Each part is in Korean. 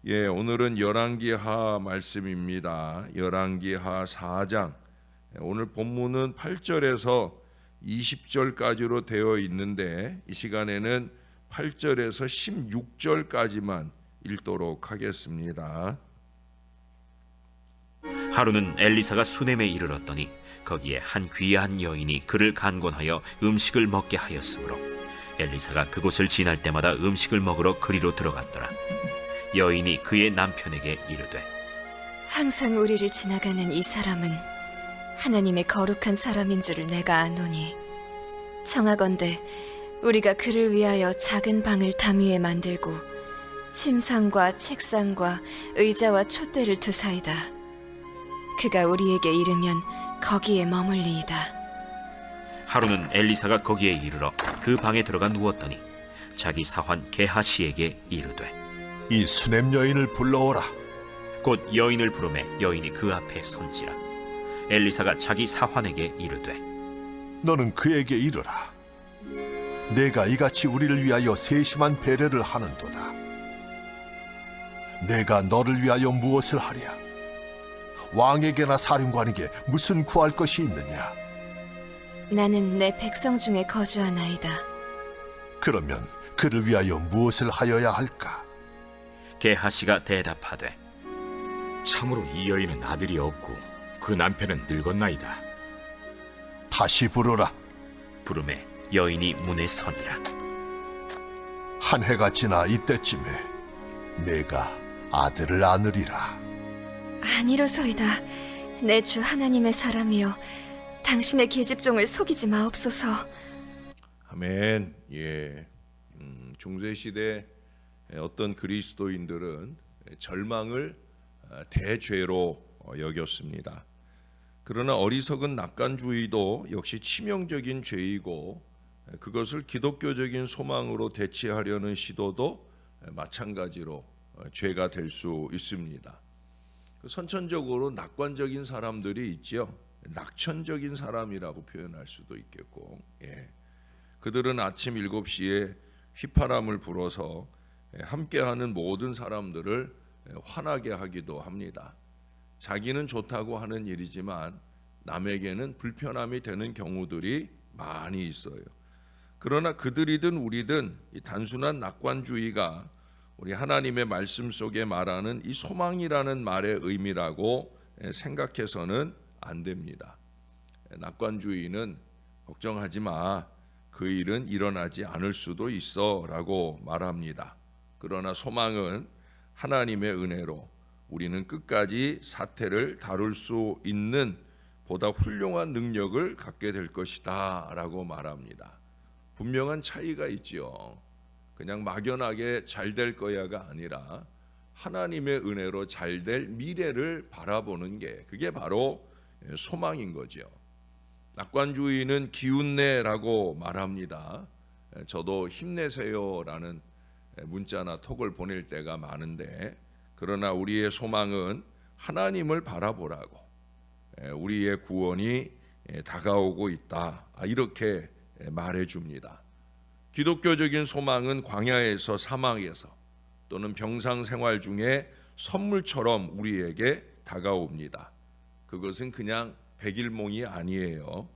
오늘은 열왕기하 말씀입니다. 열왕기하 4장. 오늘 본문은 8절에서 20절까지로 되어 있는데 이 시간에는 8절에서 16절까지만 읽도록 하겠습니다. 하루는 엘리사가 수넴에 이르렀더니 거기에 한 귀한 여인이 그를 간곤하여 음식을 먹게 하였으므로 엘리사가 그곳을 지날 때마다 음식을 먹으러 그리로 들어갔더라. 여인이 그의 남편에게 이르되, 항상 우리를 지나가는 이 사람은 하나님의 거룩한 사람인 줄을 내가 아노니 청하건대 우리가 그를 위하여 작은 방을 담 위에 만들고 침상과 책상과 의자와 촛대를 두사이다. 그가 우리에게 이르면 거기에 머물리이다. 하루는 엘리사가 거기에 이르러 그 방에 들어가 누웠더니 자기 사환 게하시에게 이르되, 이 수넴 여인을 불러오라. 곧 여인을 부르매 여인이 그 앞에 선지라. 엘리사가 자기 사환에게 이르되, 너는 그에게 이르라. 내가 이같이 우리를 위하여 세심한 배려를 하는도다. 내가 너를 위하여 무엇을 하랴? 왕에게나 사령관에게 무슨 구할 것이 있느냐? 나는 내 백성 중에 거주하나이다. 그러면 그를 위하여 무엇을 하여야 할까? 게하시가 대답하되, 참으로 이 여인은 아들이 없고 그 남편은 늙었나이다. 다시 부르라. 부르매 여인이 문에 서니라. 한 해가 지나 이때쯤에 내가 아들을 안으리라. 아니로소이다. 내 주 하나님의 사람이여, 당신의 계집종을 속이지 마옵소서. 아멘. 중세시대 어떤 그리스도인들은 절망을 대죄로 여겼습니다. 그러나 어리석은 낙관주의도 역시 치명적인 죄이고 그것을 기독교적인 소망으로 대체하려는 시도도 마찬가지로 죄가 될 수 있습니다. 선천적으로 낙관적인 사람들이 있죠. 낙천적인 사람이라고 표현할 수도 있겠고, 그들은 아침 7시에 휘파람을 불어서 함께하는 모든 사람들을 화나게 하기도 합니다. 자기는 좋다고 하는 일이지만 남에게는 불편함이 되는 경우들이 많이 있어요. 그러나 그들이든 우리든 이 단순한 낙관주의가 우리 하나님의 말씀 속에 말하는 이 소망이라는 말의 의미라고 생각해서는 안 됩니다. 낙관주의는 걱정하지 마, 그 일은 일어나지 않을 수도 있어 라고 말합니다. 그러나 소망은 하나님의 은혜로 우리는 끝까지 사태를 다룰 수 있는 보다 훌륭한 능력을 갖게 될 것이다 라고 말합니다. 분명한 차이가 있지요. 그냥 막연하게 잘 될 거야가 아니라 하나님의 은혜로 잘 될 미래를 바라보는 게 그게 바로 소망인 거죠. 낙관주의는 기운내라고 말합니다. 저도 힘내세요라는 문자나 톡을 보낼 때가 많은데, 그러나 우리의 소망은 하나님을 바라보라고, 우리의 구원이 다가오고 있다, 이렇게 말해줍니다. 기독교적인 소망은 광야에서 사막에서 또는 병상생활 중에 선물처럼 우리에게 다가옵니다. 그것은 그냥 백일몽이 아니에요.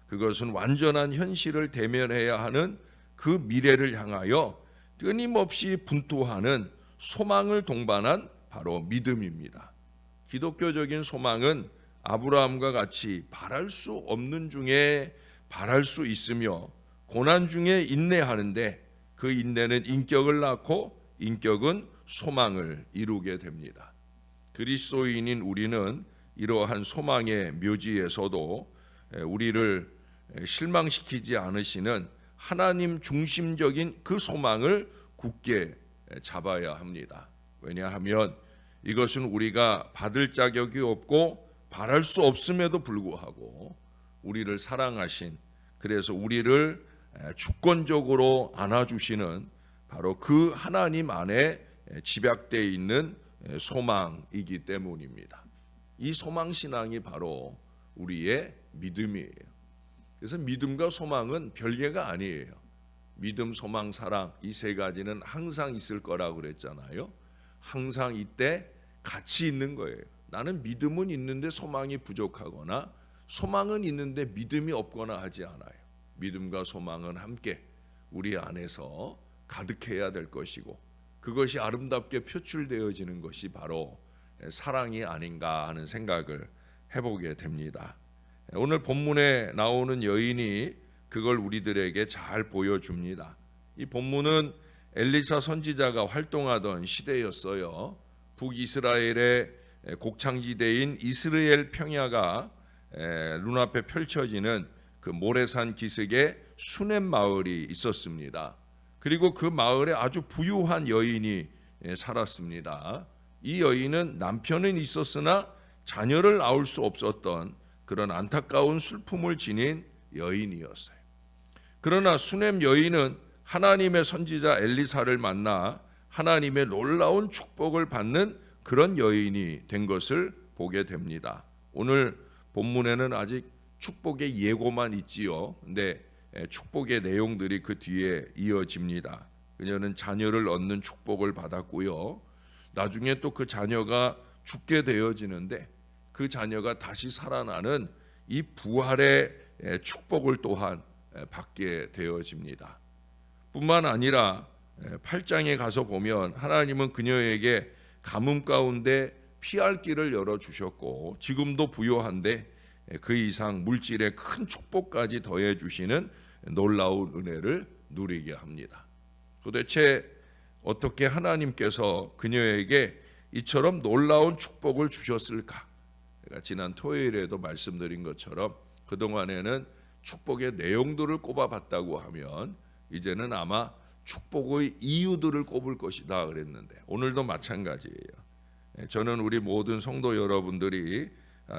그것은 완전한 현실을 대면해야 하는 그 미래를 향하여 끊임없이 분투하는 소망을 동반한 바로 믿음입니다. 기독교적인 소망은 아브라함과 같이 바랄 수 없는 중에 바랄 수 있으며 고난 중에 인내하는데 그 인내는 인격을 낳고 인격은 소망을 이루게 됩니다. 그리스도인인 우리는 이러한 소망의 묘지에서도 우리를 실망시키지 않으시는 하나님 중심적인 그 소망을 굳게 잡아야 합니다. 왜냐하면 이것은 우리가 받을 자격이 없고 바랄 수 없음에도 불구하고 우리를 사랑하신, 그래서 우리를 주권적으로 안아주시는 바로 그 하나님 안에 집약되어 있는 소망이기 때문입니다. 이 소망신앙이 바로 우리의 믿음이에요. 그래서 믿음과 소망은 별개가 아니에요. 믿음, 소망, 사랑, 이 세 가지는 항상 있을 거라고 그랬잖아요. 항상 이때 같이 있는 거예요. 나는 믿음은 있는데 소망이 부족하거나 소망은 있는데 믿음이 없거나 하지 않아요. 믿음과 소망은 함께 우리 안에서 가득해야 될 것이고 그것이 아름답게 표출되어지는 것이 바로 사랑이 아닌가 하는 생각을 해보게 됩니다. 오늘 본문에 나오는 여인이 그걸 우리들에게 잘 보여줍니다. 이 본문은 엘리사 선지자가 활동하던 시대였어요. 북이스라엘의 곡창지대인 이스라엘 평야가 눈앞에 펼쳐지는 그 모래산 기슭에 수넴 마을이 있었습니다. 그리고 그 마을에 아주 부유한 여인이 살았습니다. 이 여인은 남편은 있었으나 자녀를 낳을 수 없었던 그런 안타까운 슬픔을 지닌 여인이었어요. 그러나 수넴 여인은 하나님의 선지자 엘리사를 만나 하나님의 놀라운 축복을 받는 그런 여인이 된 것을 보게 됩니다. 오늘 본문에는 아직 축복의 예고만 있지요. 근데 축복의 내용들이 그 뒤에 이어집니다. 그녀는 자녀를 얻는 축복을 받았고요. 나중에 또 그 자녀가 죽게 되어지는데 그 자녀가 다시 살아나는 이 부활의 축복을 또한 받게 되어집니다. 뿐만 아니라 8장에 가서 보면 하나님은 그녀에게 가뭄 가운데 피할 길을 열어주셨고 지금도 부요한데 그 이상 물질의 큰 축복까지 더해 주시는 놀라운 은혜를 누리게 합니다. 도대체 어떻게 하나님께서 그녀에게 이처럼 놀라운 축복을 주셨을까? 제가 지난 토요일에도 말씀드린 것처럼 그동안에는 축복의 내용들을 꼽아봤다고 하면 이제는 아마 축복의 이유들을 꼽을 것이다 그랬는데 오늘도 마찬가지예요. 저는 우리 모든 성도 여러분들이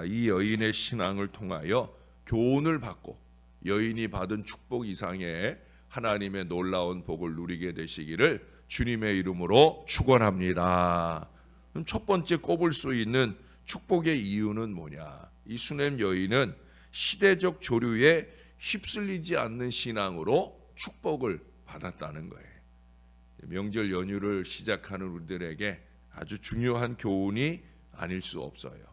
이 여인의 신앙을 통하여 교훈을 받고 여인이 받은 축복 이상의 하나님의 놀라운 복을 누리게 되시기를 주님의 이름으로 축원합니다. 그럼 첫 번째 꼽을 수 있는 축복의 이유는 뭐냐? 이 수넴 여인은 시대적 조류에 휩쓸리지 않는 신앙으로 축복을 받았다는 거예요. 명절 연휴를 시작하는 우리들에게 아주 중요한 교훈이 아닐 수 없어요.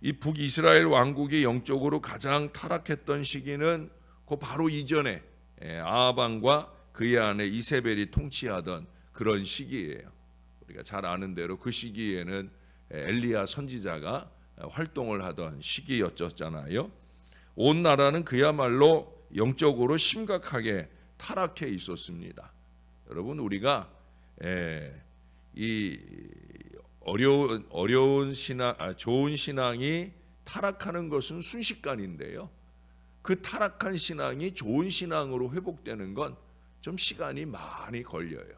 이 북이스라엘 왕국이 영적으로 가장 타락했던 시기는 그 바로 이전에 아합 왕과 그의 아내 이세벨이 통치하던 그런 시기예요. 우리가 잘 아는 대로 그 시기에는 엘리야 선지자가 활동을 하던 시기였잖아요. 온 나라는 그야말로 영적으로 심각하게 타락해 있었습니다. 여러분 우리가 이 어려운 신앙, 좋은 신앙이 타락하는 것은 순식간인데요. 그 타락한 신앙이 좋은 신앙으로 회복되는 건 좀 시간이 많이 걸려요.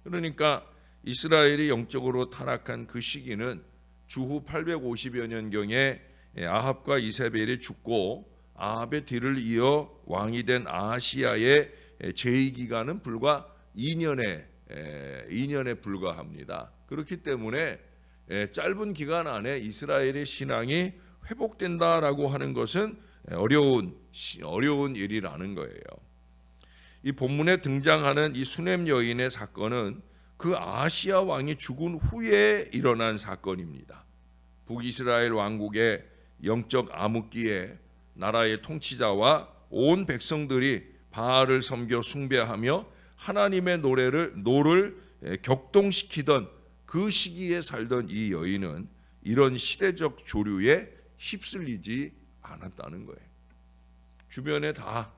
그러니까 이스라엘이 영적으로 타락한 그 시기는 주후 850여 년경에 아합과 이세벨이 죽고 아합의 뒤를 이어 왕이 된 아하시야의 재위 기간은 불과 2년에 불과합니다. 그렇기 때문에 짧은 기간 안에 이스라엘의 신앙이 회복된다라고 하는 것은 어려운 일이라는 거예요. 이 본문에 등장하는 이 수넴 여인의 사건은 그 아하시야 왕이 죽은 후에 일어난 사건입니다. 북이스라엘 왕국의 영적 암흑기에 나라의 통치자와 온 백성들이 바알을 섬겨 숭배하며 하나님의 노를 격동시키던 그 시기에 살던 이 여인은 이런 시대적 조류에 휩쓸리지 않았다는 거예요. 주변에 다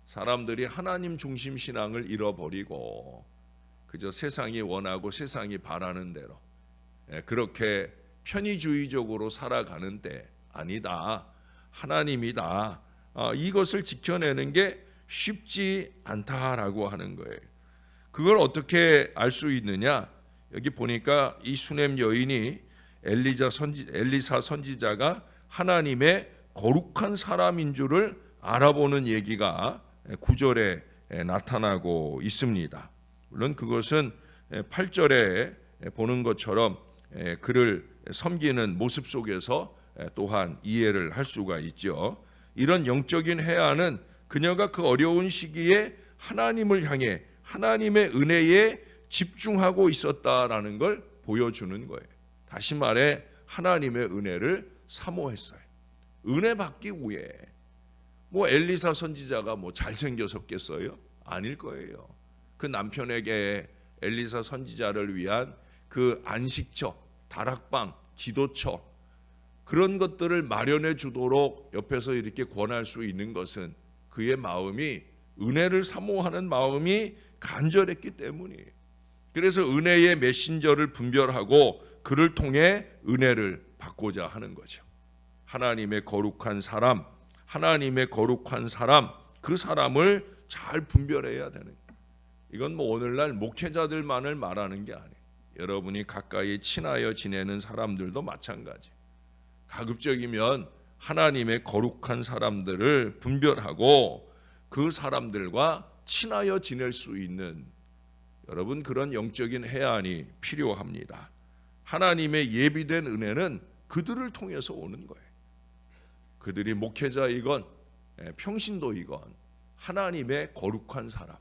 사람들이 하나님 중심 신앙을 잃어버리고 그저 세상이 원하고 세상이 바라는 대로 그렇게 편의주의적으로 살아가는 때 아니다, 하나님이다, 이것을 지켜내는 게 쉽지 않다라고 하는 거예요. 그걸 어떻게 알 수 있느냐? 여기 보니까 이 수넴 여인이 엘리사 선지자가 하나님의 거룩한 사람인 줄을 알아보는 얘기가 9절에 나타나고 있습니다. 물론 그것은 8절에 보는 것처럼 그를 섬기는 모습 속에서 또한 이해를 할 수가 있죠. 이런 영적인 해안은 그녀가 그 어려운 시기에 하나님을 향해 하나님의 은혜의 집중하고 있었다라는 걸 보여주는 거예요. 다시 말해 하나님의 은혜를 사모했어요. 은혜 받기 위해 뭐 엘리사 선지자가 뭐 잘생겼었겠어요? 아닐 거예요. 그 남편에게 엘리사 선지자를 위한 그 안식처, 다락방, 기도처 그런 것들을 마련해 주도록 옆에서 이렇게 권할 수 있는 것은 그의 마음이 은혜를 사모하는 마음이 간절했기 때문이에요. 그래서 은혜의 메신저를 분별하고 그를 통해 은혜를 받고자 하는 거죠. 하나님의 거룩한 사람, 그 사람을 잘 분별해야 되는 거예요. 이건 뭐 오늘날 목회자들만을 말하는 게 아니에요. 여러분이 가까이 친하여 지내는 사람들도 마찬가지. 가급적이면 하나님의 거룩한 사람들을 분별하고 그 사람들과 친하여 지낼 수 있는 여러분 그런 영적인 해안이 필요합니다. 하나님의 예비된 은혜는 그들을 통해서 오는 거예요. 그들이 목회자이건 평신도이건 하나님의 거룩한 사람,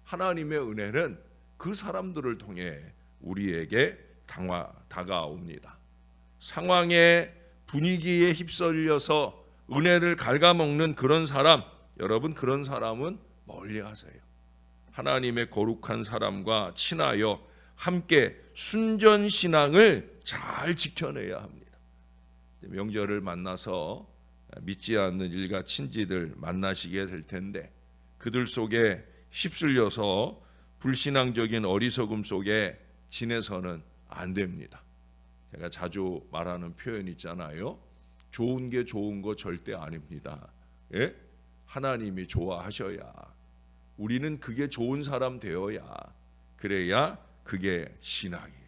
하나님의 은혜는 그 사람들을 통해 우리에게 다가옵니다. 상황의 분위기에 휩쓸려서 은혜를 갉아먹는 그런 사람, 여러분 그런 사람은 멀리하세요. 하나님의 거룩한 사람과 친하여 함께 순전신앙을 잘 지켜내야 합니다. 명절을 만나서 믿지 않는 일가 친지들 만나시게 될 텐데 그들 속에 휩쓸려서 불신앙적인 어리석음 속에 지내서는 안 됩니다. 제가 자주 말하는 표현 있잖아요. 좋은 게 좋은 거 절대 아닙니다. 예? 하나님이 좋아하셔야 우리는 그게 좋은 사람 되어야 그래야 그게 신앙이에요.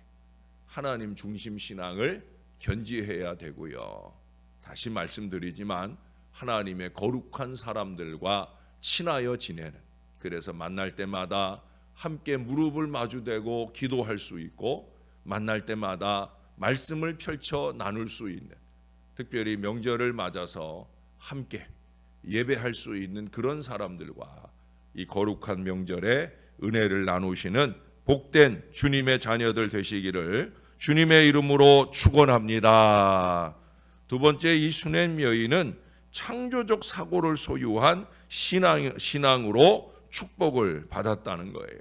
하나님 중심 신앙을 견지해야 되고요. 다시 말씀드리지만 하나님의 거룩한 사람들과 친하여 지내는 그래서 만날 때마다 함께 무릎을 마주대고 기도할 수 있고 만날 때마다 말씀을 펼쳐 나눌 수 있는 특별히 명절을 맞아서 함께 예배할 수 있는 그런 사람들과 이 거룩한 명절에 은혜를 나누시는 복된 주님의 자녀들 되시기를 주님의 이름으로 축원합니다. 두 번째, 이 수넴 여인은 창조적 사고를 소유한 신앙으로 축복을 받았다는 거예요.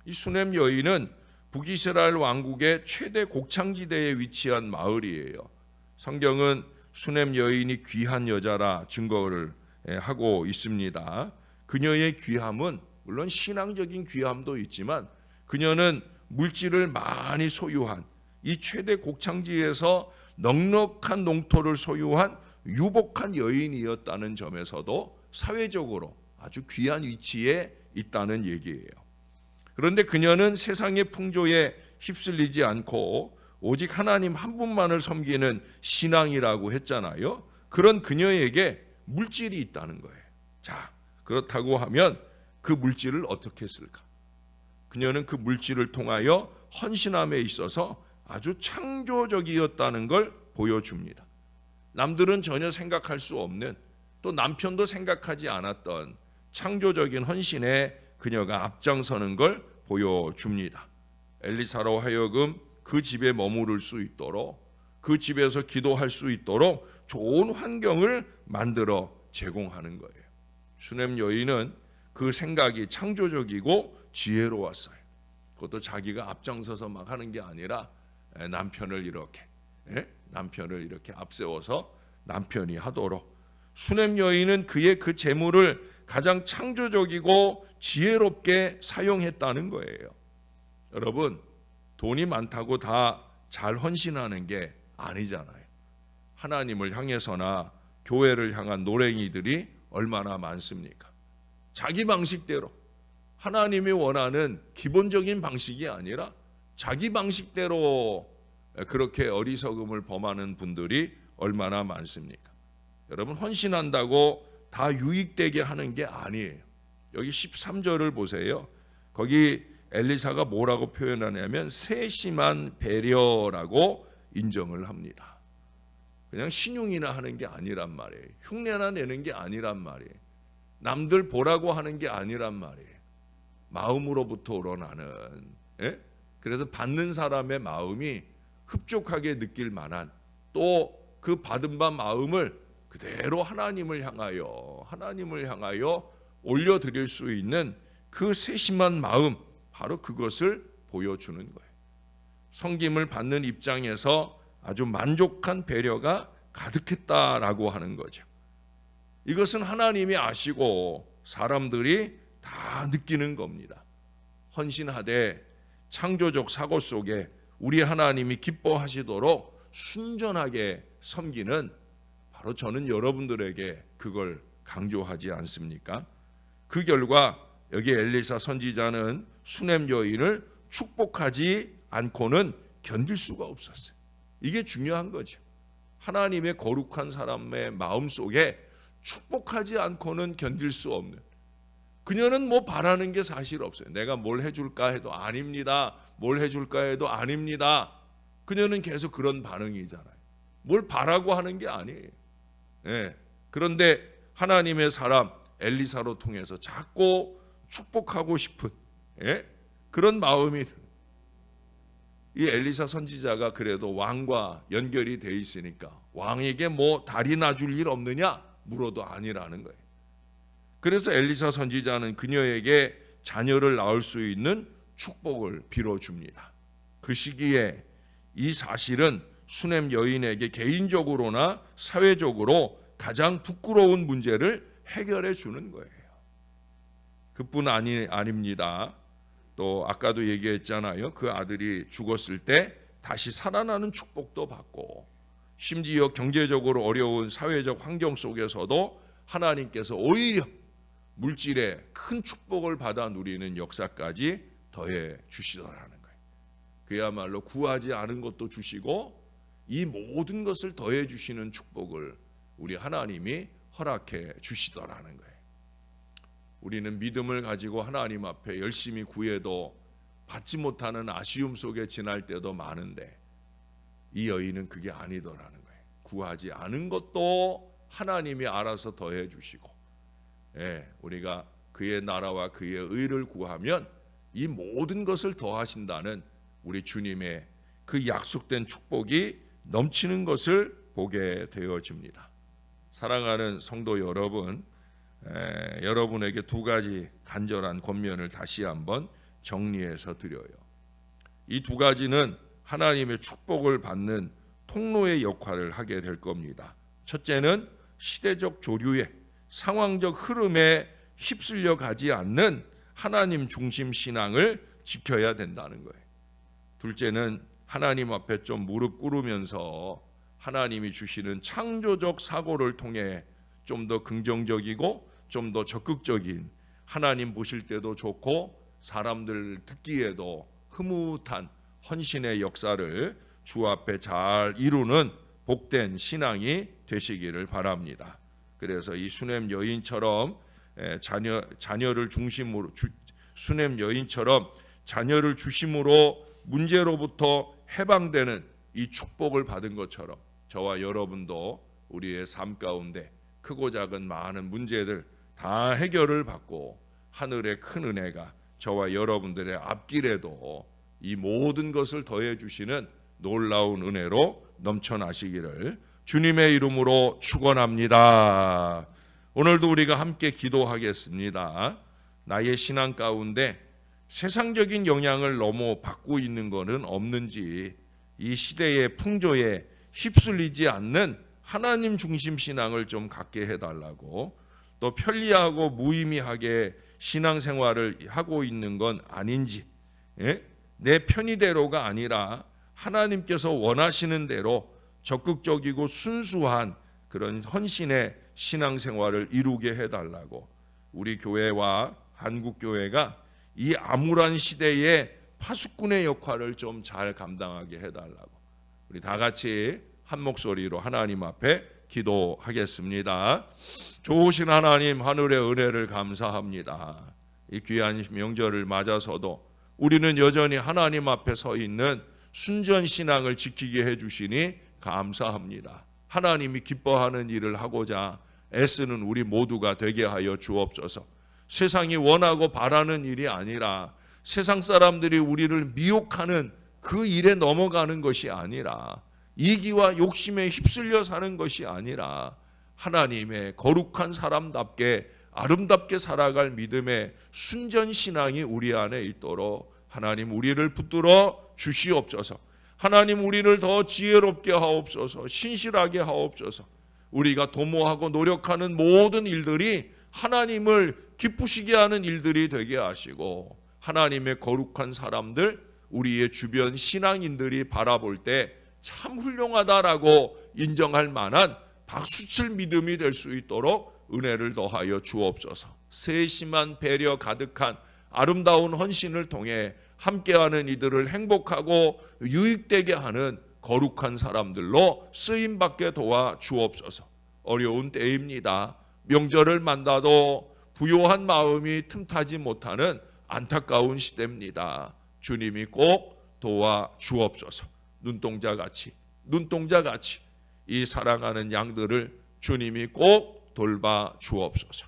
이 수넴 여인은 북이스라엘 왕국의 최대 곡창지대에 위치한 마을이에요. 성경은 수넴 여인이 귀한 여자라 증거를 하고 있습니다. 그녀의 귀함은 물론 신앙적인 귀함도 있지만 그녀는 물질을 많이 소유한 이 최대 곡창지에서 넉넉한 농토를 소유한 유복한 여인이었다는 점에서도 사회적으로 아주 귀한 위치에 있다는 얘기예요. 그런데 그녀는 세상의 풍조에 휩쓸리지 않고 오직 하나님 한 분만을 섬기는 신앙이라고 했잖아요. 그런 그녀에게 물질이 있다는 거예요. 자, 그렇다고 하면 그 물질을 어떻게 쓸까? 그녀는 그 물질을 통하여 헌신함에 있어서 아주 창조적이었다는 걸 보여줍니다. 남들은 전혀 생각할 수 없는 또 남편도 생각하지 않았던 창조적인 헌신에 그녀가 앞장서는 걸 보여줍니다. 엘리사로 하여금 그 집에 머무를 수 있도록 그 집에서 기도할 수 있도록 좋은 환경을 만들어 제공하는 거예요. 수넴 여인은 그 생각이 창조적이고 지혜로웠어요. 그것도 자기가 앞장서서 막 하는 게 아니라 남편을 이렇게 앞세워서 남편이 하도록 수넴 여인은 그의 그 재물을 가장 창조적이고 지혜롭게 사용했다는 거예요. 여러분, 돈이 많다고 다 잘 헌신하는 게 아니잖아요. 하나님을 향해서나 교회를 향한 노랭이들이 얼마나 많습니까? 자기 방식대로 하나님이 원하는 기본적인 방식이 아니라 자기 방식대로 그렇게 어리석음을 범하는 분들이 얼마나 많습니까? 여러분, 헌신한다고 다 유익되게 하는 게 아니에요. 여기 13절을 보세요. 거기 엘리사가 뭐라고 표현하냐면 세심한 배려라고 인정을 합니다. 그냥 신용이나 하는 게 아니란 말이에요. 흉내나 내는 게 아니란 말이에요. 남들 보라고 하는 게 아니란 말이에요. 마음으로부터 우러나는 예? 그래서 받는 사람의 마음이 흡족하게 느낄 만한, 또 그 받은 바 마음을 그대로 하나님을 향하여 올려드릴 수 있는 그 세심한 마음, 바로 그것을 보여주는 거예요. 섬김을 받는 입장에서 아주 만족한 배려가 가득했다라고 하는 거죠. 이것은 하나님이 아시고 사람들이 다 느끼는 겁니다. 헌신하되 창조적 사고 속에 우리 하나님이 기뻐하시도록 순전하게 섬기는, 바로 저는 여러분들에게 그걸 강조하지 않습니까? 그 결과 여기 엘리사 선지자는 수넴 여인을 축복하지 않고는 견딜 수가 없었어요. 이게 중요한 거죠. 하나님의 거룩한 사람의 마음속에 축복하지 않고는 견딜 수 없는, 그녀는 뭐 바라는 게 사실 없어요. 내가 뭘 해줄까 해도 아닙니다. 뭘 해줄까 해도 아닙니다. 그녀는 계속 그런 반응이잖아요. 뭘 바라고 하는 게 아니에요. 예. 그런데 하나님의 사람 엘리사로 통해서 자꾸 축복하고 싶은, 예? 그런 마음이, 이 엘리사 선지자가 그래도 왕과 연결이 돼 있으니까 왕에게 뭐 달이 나줄 일 없느냐 물어도 아니라는 거예요. 그래서 엘리사 선지자는 그녀에게 자녀를 낳을 수 있는 축복을 빌어줍니다. 그 시기에 이 사실은 수넴 여인에게 개인적으로나 사회적으로 가장 부끄러운 문제를 해결해 주는 거예요. 그뿐 아닙니다. 또 아까도 얘기했잖아요. 그 아들이 죽었을 때 다시 살아나는 축복도 받고, 심지어 경제적으로 어려운 사회적 환경 속에서도 하나님께서 오히려 물질에 큰 축복을 받아 누리는 역사까지 더해 주시더라는 거예요. 그야말로 구하지 않은 것도 주시고 이 모든 것을 더해 주시는 축복을 우리 하나님이 허락해 주시더라는 거예요. 우리는 믿음을 가지고 하나님 앞에 열심히 구해도 받지 못하는 아쉬움 속에 지날 때도 많은데, 이 여인은 그게 아니더라는 거예요. 구하지 않은 것도 하나님이 알아서 더해 주시고, 예, 우리가 그의 나라와 그의 의를 구하면 이 모든 것을 더하신다는 우리 주님의 그 약속된 축복이 넘치는 것을 보게 되어집니다. 사랑하는 성도 여러분, 여러분에게 두 가지 간절한 권면을 다시 한번 정리해서 드려요. 이 두 가지는 하나님의 축복을 받는 통로의 역할을 하게 될 겁니다. 첫째는 시대적 조류에, 상황적 흐름에 휩쓸려 가지 않는 하나님 중심 신앙을 지켜야 된다는 거예요. 둘째는 하나님 앞에 좀 무릎 꿇으면서 하나님이 주시는 창조적 사고를 통해 좀 더 긍정적이고 좀 더 적극적인, 하나님 보실 때도 좋고 사람들 듣기에도 흐뭇한 헌신의 역사를 주 앞에 잘 이루는 복된 신앙이 되시기를 바랍니다. 그래서 이 수넴 여인처럼 자녀를 중심으로, 수넴 여인처럼 자녀를 중심으로 문제로부터 해방되는 이 축복을 받은 것처럼 저와 여러분도 우리의 삶 가운데 크고 작은 많은 문제들 다 해결을 받고 하늘의 큰 은혜가 저와 여러분들의 앞길에도 이 모든 것을 더해 주시는 놀라운 은혜로 넘쳐나시기를 주님의 이름으로 축원합니다. 오늘도 우리가 함께 기도하겠습니다. 나의 신앙 가운데 세상적인 영향을 너무 받고 있는 것은 없는지, 이 시대의 풍조에 휩쓸리지 않는 하나님 중심 신앙을 좀 갖게 해달라고, 또 편리하고 무의미하게 신앙생활을 하고 있는 건 아닌지, 내 편의대로가 아니라 하나님께서 원하시는 대로 적극적이고 순수한 그런 헌신의 신앙생활을 이루게 해달라고, 우리 교회와 한국교회가 이 암울한 시대의 파수꾼의 역할을 좀 잘 감당하게 해달라고, 우리 다 같이 한 목소리로 하나님 앞에 기도하겠습니다. 좋으신 하나님, 하늘의 은혜를 감사합니다. 이 귀한 명절을 맞아서도 우리는 여전히 하나님 앞에 서 있는 순전 신앙을 지키게 해주시니 감사합니다. 하나님이 기뻐하는 일을 하고자 애쓰는 우리 모두가 되게 하여 주옵소서. 세상이 원하고 바라는 일이 아니라 세상 사람들이 우리를 미혹하는 그 일에 넘어가는 것이 아니라, 이기와 욕심에 휩쓸려 사는 것이 아니라 하나님의 거룩한 사람답게 아름답게 살아갈 믿음의 순전신앙이 우리 안에 있도록 하나님 우리를 붙들어 주시옵소서. 하나님 우리를 더 지혜롭게 하옵소서. 신실하게 하옵소서. 우리가 도모하고 노력하는 모든 일들이 하나님을 기쁘시게 하는 일들이 되게 하시고, 하나님의 거룩한 사람들, 우리의 주변 신앙인들이 바라볼 때 참 훌륭하다라고 인정할 만한 박수칠 믿음이 될 수 있도록 은혜를 더하여 주옵소서. 세심한 배려 가득한 아름다운 헌신을 통해 함께하는 이들을 행복하고 유익되게 하는 거룩한 사람들로 쓰임받게 도와 주옵소서. 어려운 때입니다. 명절을 만나도 부요한 마음이 틈타지 못하는 안타까운 시대입니다. 주님이 꼭 도와 주옵소서. 눈동자같이 이 사랑하는 양들을 주님이 꼭 돌봐 주옵소서.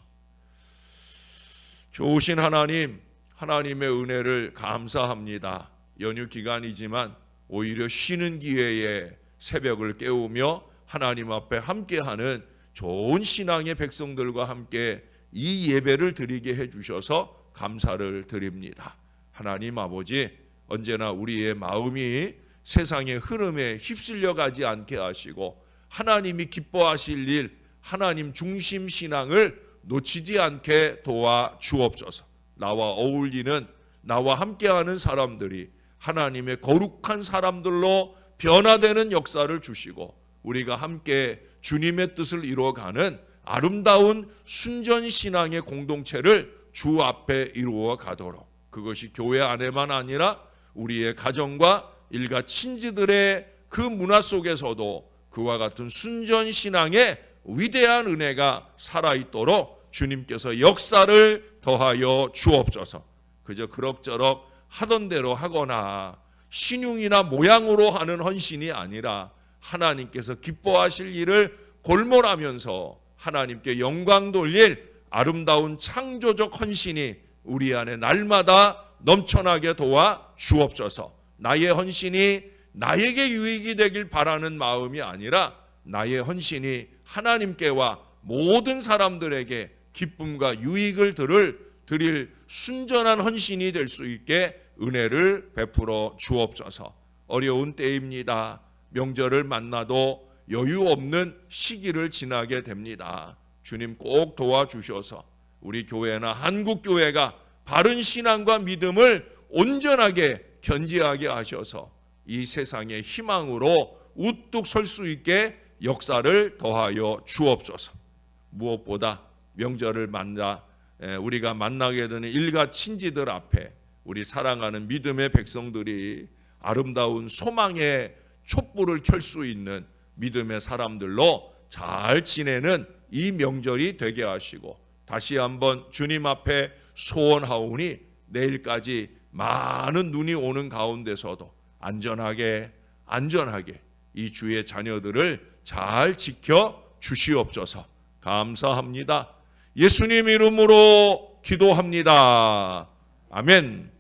좋으신 하나님, 하나님의 은혜를 감사합니다. 연휴 기간이지만 오히려 쉬는 기회에 새벽을 깨우며 하나님 앞에 함께하는 좋은 신앙의 백성들과 함께 이 예배를 드리게 해주셔서 감사를 드립니다. 하나님 아버지, 언제나 우리의 마음이 세상의 흐름에 휩쓸려 가지 않게 하시고 하나님이 기뻐하실 일, 하나님 중심 신앙을 놓치지 않게 도와 주옵소서. 나와 어울리는, 나와 함께하는 사람들이 하나님의 거룩한 사람들로 변화되는 역사를 주시고 우리가 함께 주님의 뜻을 이루어가는 아름다운 순전신앙의 공동체를 주 앞에 이루어 가도록, 그것이 교회 안에만 아니라 우리의 가정과 일가 친지들의 그 문화 속에서도 그와 같은 순전신앙의 위대한 은혜가 살아있도록 주님께서 역사를 더하여 주옵소서. 그저 그럭저럭 하던 대로 하거나 신용이나 모양으로 하는 헌신이 아니라 하나님께서 기뻐하실 일을 골몰하면서 하나님께 영광 돌릴 아름다운 창조적 헌신이 우리 안에 날마다 넘쳐나게 도와 주옵소서. 나의 헌신이 나에게 유익이 되길 바라는 마음이 아니라 나의 헌신이 하나님께와 모든 사람들에게 기쁨과 유익을 드릴 순전한 헌신이 될 수 있게 은혜를 베풀어 주옵소서. 어려운 때입니다. 명절을 만나도 여유 없는 시기를 지나게 됩니다. 주님 꼭 도와주셔서 우리 교회나 한국교회가 바른 신앙과 믿음을 온전하게 견지하게 하셔서 이 세상의 희망으로 우뚝 설 수 있게 역사를 더하여 주옵소서. 무엇보다 명절을 만나 우리가 만나게 되는 일가 친지들 앞에 우리 사랑하는 믿음의 백성들이 아름다운 소망의 촛불을 켤 수 있는 믿음의 사람들로 잘 지내는 이 명절이 되게 하시고, 다시 한번 주님 앞에 소원하오니 내일까지 많은 눈이 오는 가운데서도 안전하게 이 주의 자녀들을 잘 지켜 주시옵소서. 감사합니다. 예수님 이름으로 기도합니다. 아멘.